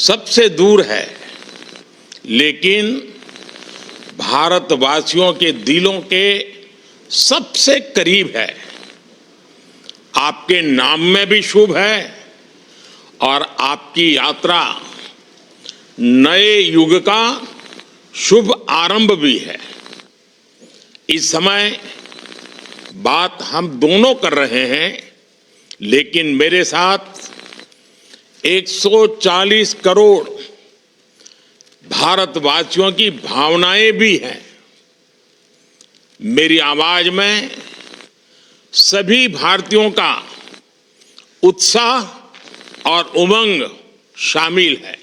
सबसे दूर है, लेकिन भारतवासियों के दिलों के सबसे करीब है। आपके नाम में भी शुभ है और आपकी यात्रा नए युग का शुभ आरंभ भी है। इस समय बात हम दोनों कर रहे हैं, लेकिन मेरे साथ 140 करोड़ भारतवासियों की भावनाएं भी हैं। मेरी आवाज में सभी भारतीयों का उत्साह और उमंग शामिल है।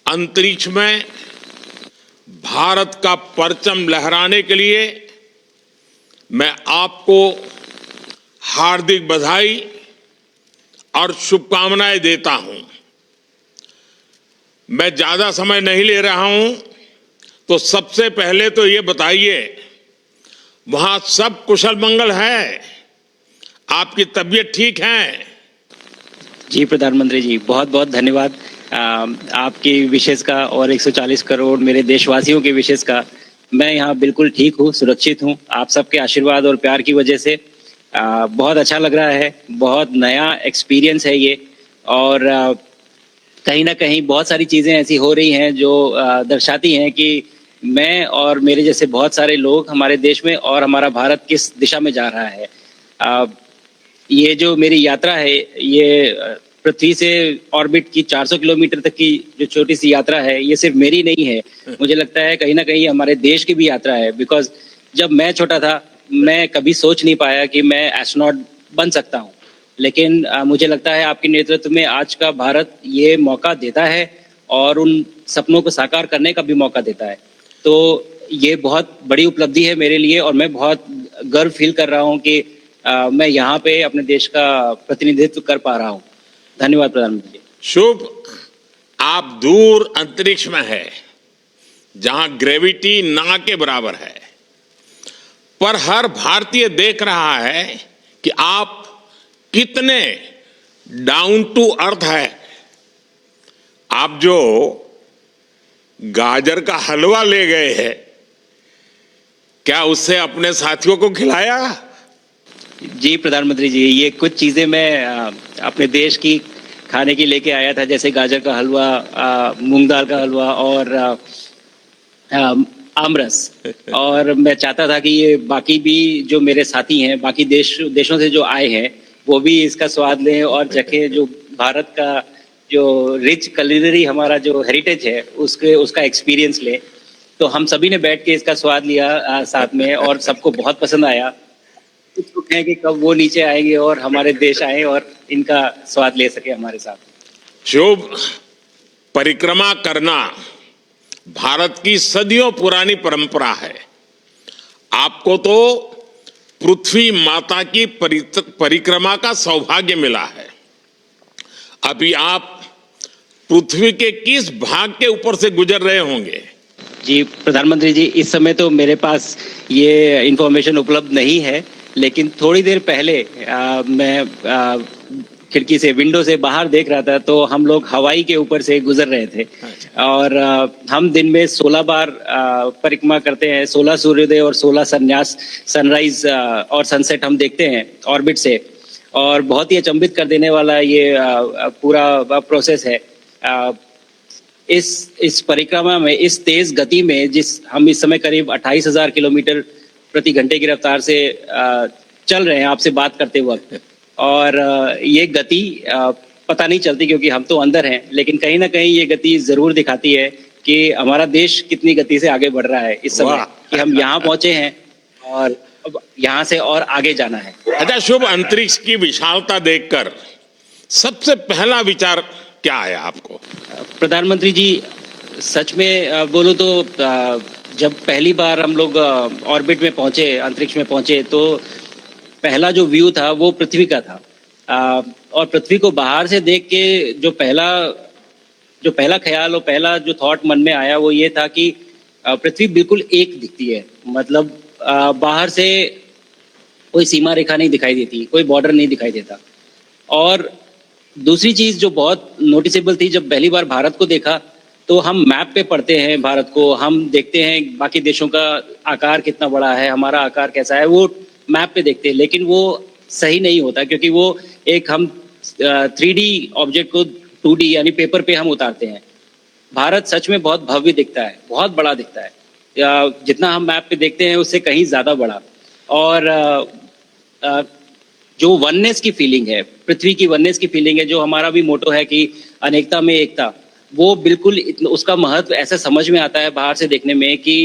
अंतरिक्ष में भारत का परचम लहराने के लिए मैं आपको हार्दिक बधाई और शुभकामनाएं देता हूं। मैं ज्यादा समय नहीं ले रहा हूं, तो सबसे पहले तो ये बताइए, वहां सब कुशल मंगल है? आपकी तबीयत ठीक है? जी प्रधानमंत्री जी, बहुत बहुत धन्यवाद आपकी विशेष का और 140 करोड़ मेरे देशवासियों के विशेष का। मैं यहाँ बिल्कुल ठीक हूँ, सुरक्षित हूँ। आप सबके आशीर्वाद और प्यार की वजह से बहुत अच्छा लग रहा है। बहुत नया एक्सपीरियंस है ये, और कहीं ना कहीं बहुत सारी चीज़ें ऐसी हो रही हैं जो दर्शाती हैं कि मैं और मेरे जैसे बहुत सारे लोग हमारे देश में और हमारा भारत किस दिशा में जा रहा है। ये जो मेरी यात्रा है, ये पृथ्वी से ऑर्बिट की 400 किलोमीटर तक की जो छोटी सी यात्रा है, ये सिर्फ मेरी नहीं है। मुझे लगता है कहीं ना कहीं हमारे देश की भी यात्रा है। बिकॉज जब मैं छोटा था, मैं कभी सोच नहीं पाया कि मैं एस्ट्रोनॉट बन सकता हूँ, लेकिन मुझे लगता है आपके नेतृत्व में आज का भारत ये मौका देता है और उन सपनों को साकार करने का भी मौका देता है। तो ये बहुत बड़ी उपलब्धि है मेरे लिए, और मैं बहुत गर्व फील कर रहा हूँ कि मैं यहाँ पे अपने देश का प्रतिनिधित्व कर पा रहा हूँ। धन्यवाद प्रधानमंत्री जी। शुभ। आप दूर अंतरिक्ष में है, जहां ग्रेविटी ना के बराबर है, पर हर भारतीय देख रहा है कि आप कितने डाउन टू अर्थ है। आप जो गाजर का हलवा ले गए हैं, क्या उससे अपने साथियों को खिलाया? जी प्रधानमंत्री जी, ये कुछ चीज़ें मैं अपने देश की खाने की लेके आया था, जैसे गाजर का हलवा, मूंग दाल का हलवा और आमरस। और मैं चाहता था कि ये बाकी भी जो मेरे साथी हैं, बाकी देशों से जो आए हैं, वो भी इसका स्वाद लें और चखें, जो भारत का जो रिच कुलिनरी हमारा जो हेरिटेज है उसका एक्सपीरियंस लें। तो हम सभी ने बैठ के इसका स्वाद लिया साथ में, और सबको बहुत पसंद आया। कुछ लोग हैं कि कब वो नीचे आएंगे और हमारे देश आए और इनका स्वाद ले सके हमारे साथ। शुभ। परिक्रमा करना भारत की सदियों पुरानी परंपरा है। आपको तो पृथ्वी माता की परिक्रमा का सौभाग्य मिला है। अभी आप पृथ्वी के किस भाग के ऊपर से गुजर रहे होंगे? जी प्रधानमंत्री जी, इस समय तो मेरे पास ये इंफॉर्मेशन उपलब्ध नहीं है, लेकिन थोड़ी देर पहले मैं खिड़की से, विंडो से बाहर देख रहा था, तो हम लोग हवाई के ऊपर से गुजर रहे थे। और हम दिन में 16 बार परिक्रमा करते हैं। 16 सूर्योदय और 16 संन्यास, सनराइज और सनसेट हम देखते हैं ऑर्बिट से। और बहुत ही अचंभित कर देने वाला ये पूरा प्रोसेस है। इस परिक्रमा में, इस तेज गति में, हम इस समय करीब 28,000 किलोमीटर प्रति घंटे की रफ्तार से चल रहे हैं आपसे बात करते वक्त। और ये गति पता नहीं चलती क्योंकि हम तो अंदर हैं, लेकिन कहीं ना कहीं ये गति जरूर दिखाती है कि हमारा देश कितनी गति से आगे बढ़ रहा है इस समय, कि हम यहाँ पहुंचे हैं और अब यहाँ से और आगे जाना है। अच्छा शुभ, अंतरिक्ष की विशालता देखकर सबसे पहला विचार क्या आया आपको? प्रधानमंत्री जी, सच में बोलो तो जब पहली बार हम लोग ऑर्बिट में पहुंचे, अंतरिक्ष में पहुंचे, तो पहला जो व्यू था वो पृथ्वी का था। और पृथ्वी को बाहर से देख के जो पहला ख्याल और पहला जो थॉट मन में आया वो ये था कि पृथ्वी बिल्कुल एक दिखती है। मतलब बाहर से कोई सीमा रेखा नहीं दिखाई देती, कोई बॉर्डर नहीं दिखाई देता। और दूसरी चीज जो बहुत नोटिसेबल थी, जब पहली बार भारत को देखा तो हम मैप पे पढ़ते हैं भारत को, हम देखते हैं बाकी देशों का आकार कितना बड़ा है, हमारा आकार कैसा है, वो मैप पे देखते हैं, लेकिन वो सही नहीं होता क्योंकि वो एक हम 3D ऑब्जेक्ट को 2D यानी पेपर पे हम उतारते हैं। भारत सच में बहुत भव्य दिखता है, बहुत बड़ा दिखता है, जितना हम मैप पे देखते हैं उससे कहीं ज्यादा बड़ा। और जो वननेस की फीलिंग है, पृथ्वी की वननेस की फीलिंग है, जो हमारा भी मोटो है कि अनेकता में एकता, वो बिल्कुल उसका महत्व ऐसा समझ में आता है बाहर से देखने में कि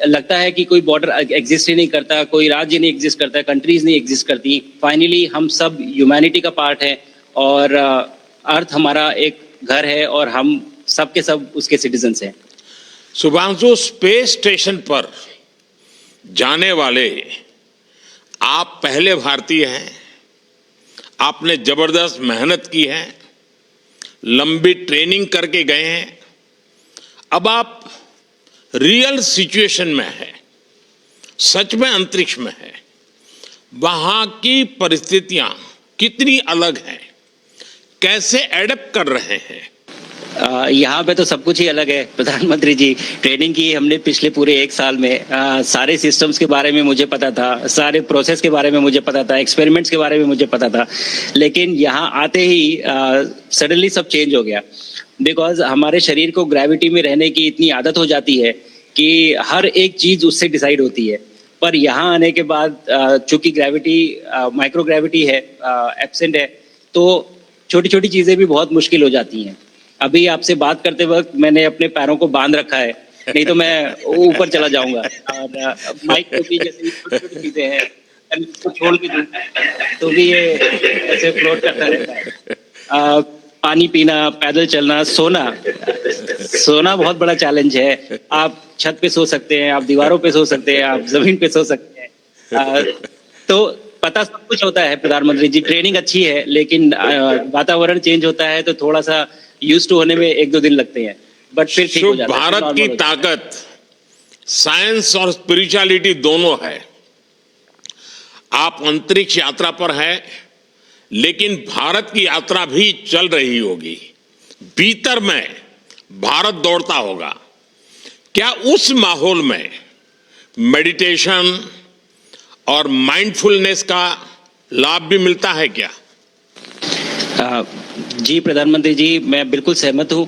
लगता है कि कोई बॉर्डर एग्जिस्ट ही नहीं करता, कोई राज्य नहीं एग्जिस्ट करता, कंट्रीज नहीं एग्जिस्ट करती। फाइनली हम सब ह्यूमैनिटी का पार्ट है और अर्थ हमारा एक घर है और हम सब के सब उसके सिटीजन्स हैं। शुभांशु, स्पेस स्टेशन पर जाने वाले आप पहले भारतीय हैं। आपने जबरदस्त मेहनत की है, लंबी ट्रेनिंग करके गए हैं। अब आप रियल सिचुएशन में है, सच में अंतरिक्ष में है। वहां की परिस्थितियां कितनी अलग हैं, कैसे एडप्ट कर रहे हैं? यहाँ पे तो सब कुछ ही अलग है प्रधानमंत्री जी। ट्रेनिंग की हमने पिछले पूरे 1 साल में, सारे सिस्टम्स के बारे में मुझे पता था, सारे प्रोसेस के बारे में मुझे पता था, एक्सपेरिमेंट्स के बारे में मुझे पता था, लेकिन यहाँ आते ही सडनली सब चेंज हो गया। बिकॉज हमारे शरीर को ग्रेविटी में रहने की इतनी आदत हो जाती है कि हर एक चीज उससे डिसाइड होती है। पर यहाँ आने के बाद चूंकि ग्रेविटी माइक्रो ग्रेविटी है, एब्सेंट है, तो छोटी छोटी चीजें भी बहुत मुश्किल हो जाती हैं। अभी आपसे बात करते वक्त मैंने अपने पैरों को बांध रखा है, नहीं तो मैं ऊपर चला जाऊंगा। और माइक पे भी जैसे छोटी छोटी चीजें हैं, इसको छोड़ के दूं तो भी ये ऐसे फ्लोट करता रहता है। पानी पीना, पैदल चलना, सोना बहुत बड़ा चैलेंज है। आप छत पे सो सकते हैं, आप दीवारों पे सो सकते हैं, आप जमीन पे सो सकते हैं। तो पता सब कुछ होता है प्रधानमंत्री जी, ट्रेनिंग अच्छी है, लेकिन वातावरण चेंज होता है तो थोड़ा सा यूज टू होने में 1-2 दिन लगते हैं, बट फिर ठीक हो जाता है। भारत की ताकत साइंस और स्पिरिचुअलिटी दोनों है। आप अंतरिक्ष यात्रा पर हैं, लेकिन भारत की यात्रा भी चल रही होगी। भीतर में भारत दौड़ता होगा। क्या उस माहौल में मेडिटेशन और माइंडफुलनेस का लाभ भी मिलता है क्या? जी प्रधानमंत्री जी, मैं बिल्कुल सहमत हूँ।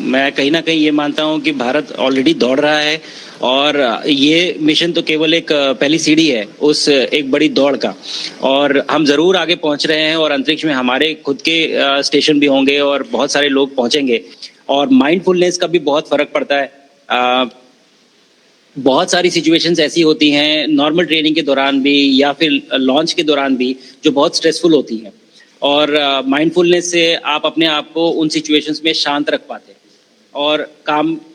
मैं कहीं ना कहीं ये मानता हूँ कि भारत ऑलरेडी दौड़ रहा है और ये मिशन तो केवल एक पहली सीढ़ी है उस एक बड़ी दौड़ का, और हम जरूर आगे पहुंच रहे हैं और अंतरिक्ष में हमारे खुद के स्टेशन भी होंगे और बहुत सारे लोग पहुंचेंगे। और माइंडफुलनेस का भी बहुत फर्क पड़ता है। बहुत सारी सिचुएशंस ऐसी होती हैं नॉर्मल ट्रेनिंग के दौरान भी या फिर लॉन्च के दौरान भी जो बहुत स्ट्रेसफुल होती हैं, और माइंडफुलनेस से आप अपने आप को उन सिचुएशंस में शांत रख पाते हैं और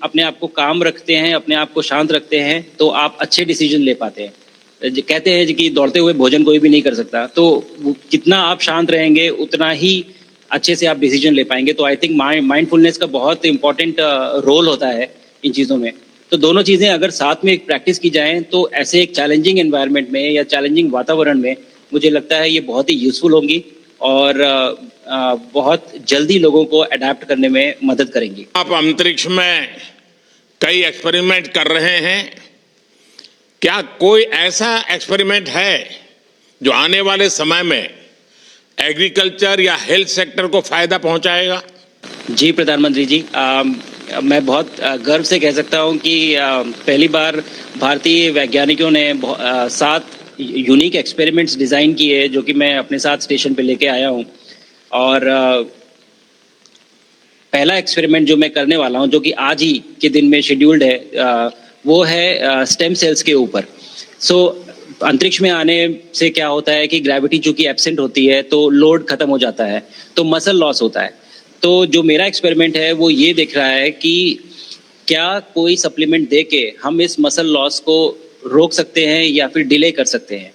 अपने आप को काम रखते हैं, अपने आप को शांत रखते हैं, तो आप अच्छे डिसीजन ले पाते हैं। कहते हैं कि दौड़ते हुए भोजन कोई भी नहीं कर सकता, तो जितना आप शांत रहेंगे उतना ही अच्छे से आप डिसीजन ले पाएंगे। तो आई थिंक माइंडफुलनेस का बहुत इंपॉर्टेंट रोल होता है इन चीज़ों में। तो दोनों चीज़ें अगर साथ में प्रैक्टिस की जाएं तो ऐसे एक चैलेंजिंग एनवायरनमेंट में या चैलेंजिंग वातावरण में मुझे लगता है ये बहुत ही यूजफुल होंगी और बहुत जल्दी लोगों को अडेप्ट करने में मदद करेंगी। आप अंतरिक्ष में कई एक्सपेरिमेंट कर रहे हैं। क्या कोई ऐसा एक्सपेरिमेंट है जो आने वाले समय में एग्रीकल्चर या हेल्थ सेक्टर को फायदा पहुंचाएगा? जी प्रधानमंत्री जी, मैं बहुत गर्व से कह सकता हूं कि पहली बार भारतीय वैज्ञानिकों ने 7 यूनिक एक्सपेरिमेंट्स डिज़ाइन किए जो कि मैं अपने साथ स्टेशन पे लेके आया हूं। और पहला एक्सपेरिमेंट जो मैं करने वाला हूं, जो कि आज ही के दिन में शेड्यूल्ड है, वो है स्टेम सेल्स के ऊपर। सो अंतरिक्ष में आने से क्या होता है कि ग्रेविटी चूंकि एब्सेंट होती है तो लोड खत्म हो जाता है, तो मसल लॉस होता है। तो जो मेरा एक्सपेरिमेंट है वो ये देख रहा है कि क्या कोई सप्लीमेंट दे के हम इस मसल लॉस को रोक सकते हैं या फिर डिले कर सकते हैं।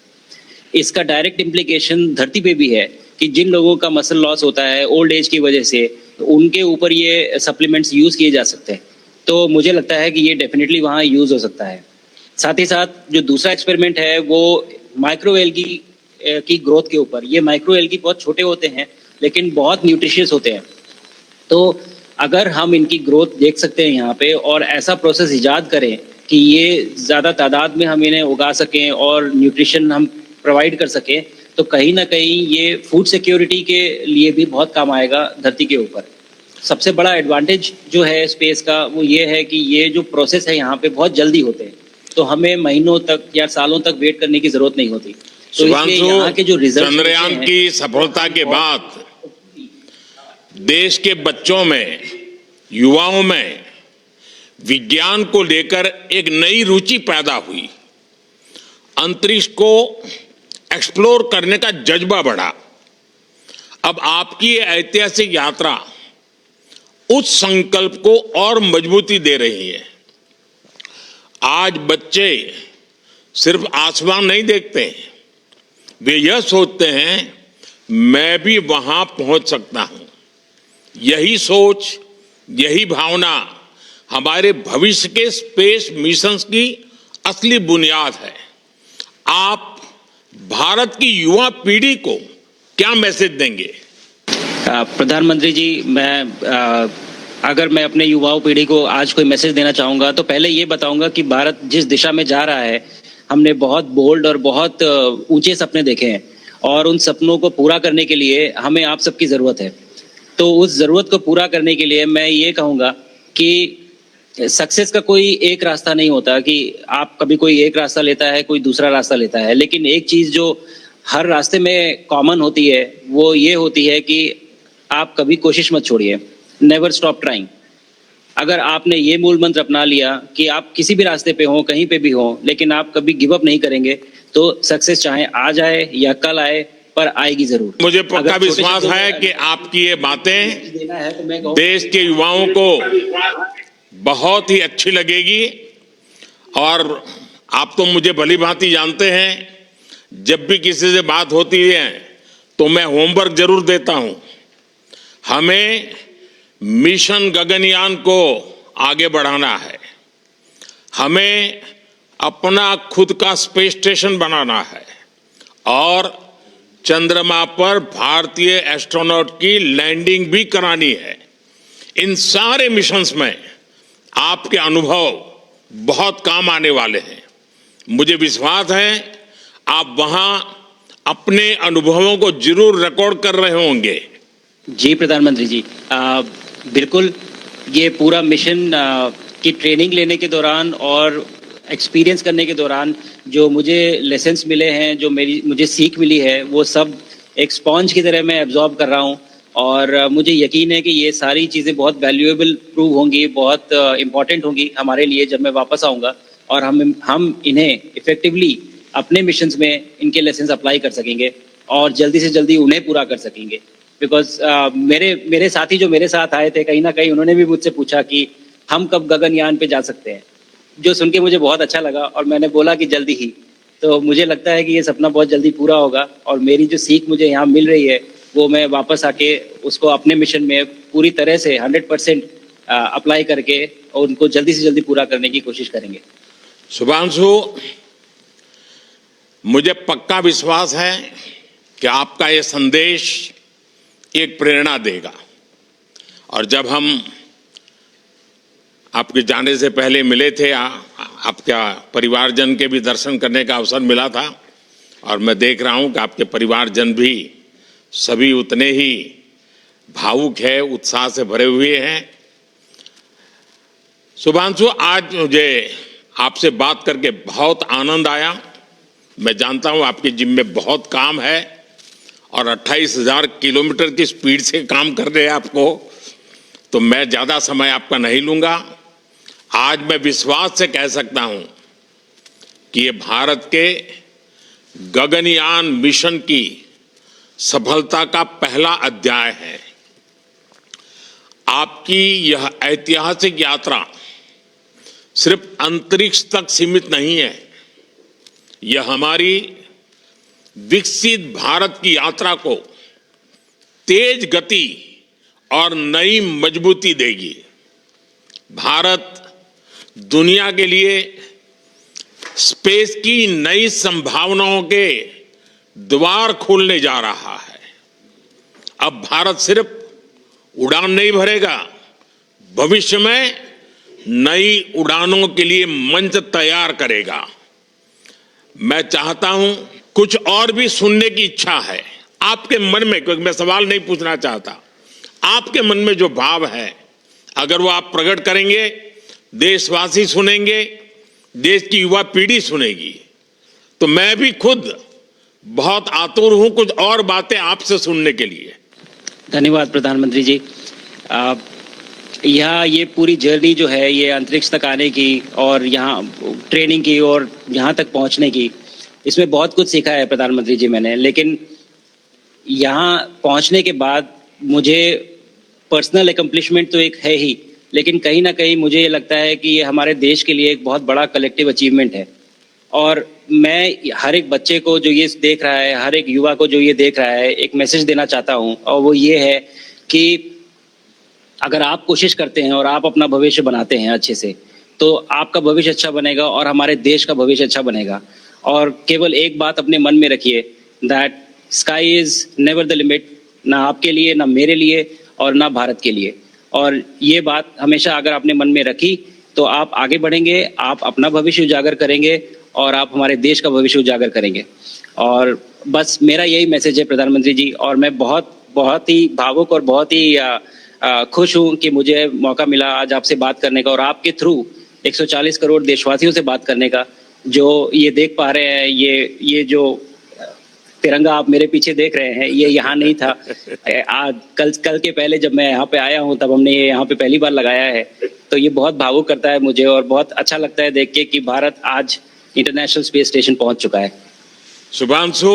इसका डायरेक्ट इम्प्लीकेशन धरती पे भी है कि जिन लोगों का मसल लॉस होता है ओल्ड एज की वजह से, तो उनके ऊपर ये सप्लीमेंट्स यूज किए जा सकते हैं। तो मुझे लगता है कि ये डेफिनेटली वहाँ यूज हो सकता है। साथ ही साथ जो दूसरा एक्सपेरिमेंट है वो माइक्रो एल्गी की ग्रोथ के ऊपर। ये माइक्रो एल्गी बहुत छोटे होते हैं लेकिन बहुत न्यूट्रिशियस होते हैं। तो अगर हम इनकी ग्रोथ देख सकते हैं यहाँ पे और ऐसा प्रोसेस इजाद करें कि ये ज़्यादा तादाद में हम इन्हें उगा सकें और न्यूट्रिशन हम प्रोवाइड कर सकें, तो कहीं ना कहीं ये फूड सिक्योरिटी के लिए भी बहुत काम आएगा धरती के ऊपर। सबसे बड़ा एडवांटेज जो है स्पेस का वो ये है कि ये जो प्रोसेस है यहाँ पे बहुत जल्दी होते हैं, तो हमें महीनों तक या सालों तक वेट करने की जरूरत नहीं होती। तो इसलिए यहाँ के जो रिजल्ट चंद्रयान की सफलता के बाद देश के बच्चों में, युवाओं में विज्ञान को लेकर एक नई रुचि पैदा हुई। अंतरिक्ष को एक्सप्लोर करने का जज्बा बढ़ा। अब आपकी ये ऐतिहासिक यात्रा उस संकल्प को और मजबूती दे रही है। आज बच्चे सिर्फ आसमान नहीं देखते, वे यह सोचते हैं मैं भी वहां पहुंच सकता हूं। यही सोच, यही भावना हमारे भविष्य के स्पेस मिशंस की असली बुनियाद है। आप भारत की युवा पीढ़ी को क्या मैसेज देंगे? प्रधानमंत्री जी, अगर मैं अपने युवाओं पीढ़ी को आज कोई मैसेज देना चाहूँगा तो पहले ये बताऊँगा कि भारत जिस दिशा में जा रहा है, हमने बहुत बोल्ड और बहुत ऊंचे सपने देखे हैं और उन सपनों को पूरा करने के लिए हमें आप सबकी ज़रूरत है। तो उस ज़रूरत को पूरा करने के लिए मैं ये कहूँगा कि सक्सेस का कोई एक रास्ता नहीं होता कि आप कभी कोई एक रास्ता लेता है, कोई दूसरा रास्ता लेता है, लेकिन एक चीज़ जो हर रास्ते में कॉमन होती है वो ये होती है कि आप कभी कोशिश मत छोड़िए, नेवर स्टॉप ट्राइंग। अगर आपने ये मूल मंत्र अपना लिया कि आप किसी भी रास्ते पे हो, कहीं पे भी हो, लेकिन आप कभी गिव अप नहीं करेंगे, तो सक्सेस चाहे आज आए या कल आए पर आएगी जरूर। मुझे पक्का विश्वास है कि आपकी ये बातें देना है तो मैं देश के युवाओं को बहुत ही अच्छी लगेगी। और आप तो मुझे भली भांति जानते हैं, जब भी किसी से बात होती है तो मैं होमवर्क जरूर देता हूं। हमें मिशन गगनयान को आगे बढ़ाना है, हमें अपना खुद का स्पेस स्टेशन बनाना है और चंद्रमा पर भारतीय एस्ट्रोनॉट की लैंडिंग भी करानी है। इन सारे मिशंस में आपके अनुभव बहुत काम आने वाले हैं। मुझे विश्वास है आप वहां अपने अनुभवों को जरूर रिकॉर्ड कर रहे होंगे। जी प्रधानमंत्री जी, बिल्कुल। ये पूरा मिशन की ट्रेनिंग लेने के दौरान और एक्सपीरियंस करने के दौरान जो मुझे लेसन्स मिले हैं, जो मुझे सीख मिली है, वो सब एक स्पॉन्ज की तरह मैं एब्जॉर्ब कर रहा हूँ और मुझे यकीन है कि ये सारी चीज़ें बहुत वैल्यूएबल प्रूव होंगी, बहुत इम्पॉर्टेंट होंगी हमारे लिए जब मैं वापस आऊँगा और हम इन्हें इफेक्टिवली अपने मिशंस में इनके लेसन्स अप्लाई कर सकेंगे और जल्दी से जल्दी उन्हें पूरा कर सकेंगे। बिकॉज मेरे साथी जो मेरे साथ आए थे, कहीं ना कहीं उन्होंने भी मुझसे पूछा कि हम कब गगनयान पे जा सकते हैं, जो सुन के मुझे बहुत अच्छा लगा और मैंने बोला कि जल्दी ही। तो मुझे लगता है कि ये सपना बहुत जल्दी पूरा होगा और मेरी जो सीख मुझे यहाँ मिल रही है वो मैं वापस आके उसको अपने मिशन में पूरी तरह से 100% अप्लाई करके और उनको जल्दी से जल्दी पूरा करने की कोशिश करेंगे। शुभांशु, मुझे पक्का विश्वास है कि आपका ये संदेश एक प्रेरणा देगा। और जब हम आपके जाने से पहले मिले थे, आपका परिवारजन के भी दर्शन करने का अवसर मिला था और मैं देख रहा हूं कि आपके परिवारजन भी सभी उतने ही भावुक है, उत्साह से भरे हुए हैं। शुभांशु, आज मुझे आपसे बात करके बहुत आनंद आया। मैं जानता हूं आपके जिम में बहुत काम है और 28,000 किलोमीटर की स्पीड से काम कर रहे हैं आपको, तो मैं ज्यादा समय आपका नहीं लूंगा। आज मैं विश्वास से कह सकता हूं कि ये भारत के गगनयान मिशन की सफलता का पहला अध्याय है। आपकी यह ऐतिहासिक यात्रा सिर्फ अंतरिक्ष तक सीमित नहीं है, यह हमारी विकसित भारत की यात्रा को तेज गति और नई मजबूती देगी। भारत दुनिया के लिए स्पेस की नई संभावनाओं के द्वार खोलने जा रहा है। अब भारत सिर्फ उड़ान नहीं भरेगा, भविष्य में नई उड़ानों के लिए मंच तैयार करेगा। मैं चाहता हूं, कुछ और भी सुनने की इच्छा है आपके मन में, क्योंकि मैं सवाल नहीं पूछना चाहता, आपके मन में जो भाव है अगर वो आप प्रकट करेंगे, देशवासी सुनेंगे, देश की युवा पीढ़ी सुनेगी, तो मैं भी खुद बहुत आतुर हूं कुछ और बातें आपसे सुनने के लिए। धन्यवाद प्रधानमंत्री जी। यहाँ ये पूरी जर्नी जो है ये अंतरिक्ष तक आने की और यहाँ ट्रेनिंग की और यहाँ तक पहुँचने की, इसमें बहुत कुछ सीखा है प्रधानमंत्री जी मैंने। लेकिन यहाँ पहुँचने के बाद मुझे पर्सनल एकम्प्लिशमेंट तो एक है ही, लेकिन कहीं ना कहीं मुझे ये लगता है कि ये हमारे देश के लिए एक बहुत बड़ा कलेक्टिव अचीवमेंट है। और मैं हर एक बच्चे को जो ये देख रहा है, हर एक युवा को जो ये देख रहा है, एक मैसेज देना चाहता हूँ, और वो ये है कि अगर आप कोशिश करते हैं और आप अपना भविष्य बनाते हैं अच्छे से, तो आपका भविष्य अच्छा बनेगा और हमारे देश का भविष्य अच्छा बनेगा। और केवल एक बात अपने मन में रखिए, that sky is never the limit, ना आपके लिए, ना मेरे लिए और ना भारत के लिए। और ये बात हमेशा अगर आपने मन में रखी तो आप आगे बढ़ेंगे, आप अपना भविष्य उजागर करेंगे और आप हमारे देश का भविष्य उजागर करेंगे। और बस मेरा यही मैसेज है प्रधानमंत्री जी। और मैं बहुत ही भावुक और बहुत ही खुश हूं कि मुझे मौका मिला आज आपसे बात करने का और आपके थ्रू 140 करोड़ देशवासियों से बात करने का। जो ये देख पा रहे हैं, ये जो तिरंगा आप मेरे पीछे देख रहे हैं, ये यहाँ नहीं था। आज कल के पहले जब मैं यहाँ पे आया हूँ तब हमने ये यहाँ पे पहली बार लगाया है। तो ये बहुत भावुक करता है मुझे और बहुत अच्छा लगता है देख के कि भारत आज इंटरनेशनल स्पेस स्टेशन पहुंच चुका है। शुभांशु,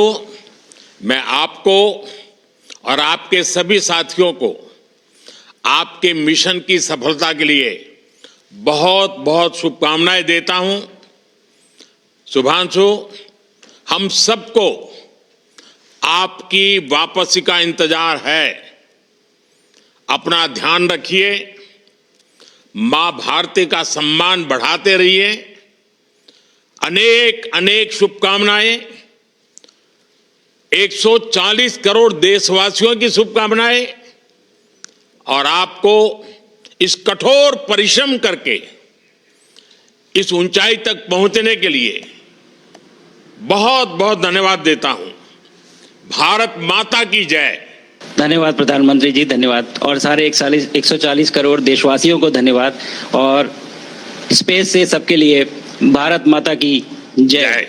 मैं आपको और आपके सभी साथियों को आपके मिशन की सफलता के लिए बहुत बहुत शुभकामनाएं देता हूं। शुभांशु, हम सबको आपकी वापसी का इंतजार है। अपना ध्यान रखिए, मां भारती का सम्मान बढ़ाते रहिए। अनेक अनेक शुभकामनाएं, 140 करोड़ देशवासियों की शुभकामनाएं, और आपको इस कठोर परिश्रम करके इस ऊंचाई तक पहुंचने के लिए बहुत बहुत धन्यवाद देता हूं। भारत माता की जय। धन्यवाद प्रधानमंत्री जी, धन्यवाद। और सारे 140 करोड़ देशवासियों को धन्यवाद। और स्पेस से सबके लिए भारत माता की जय।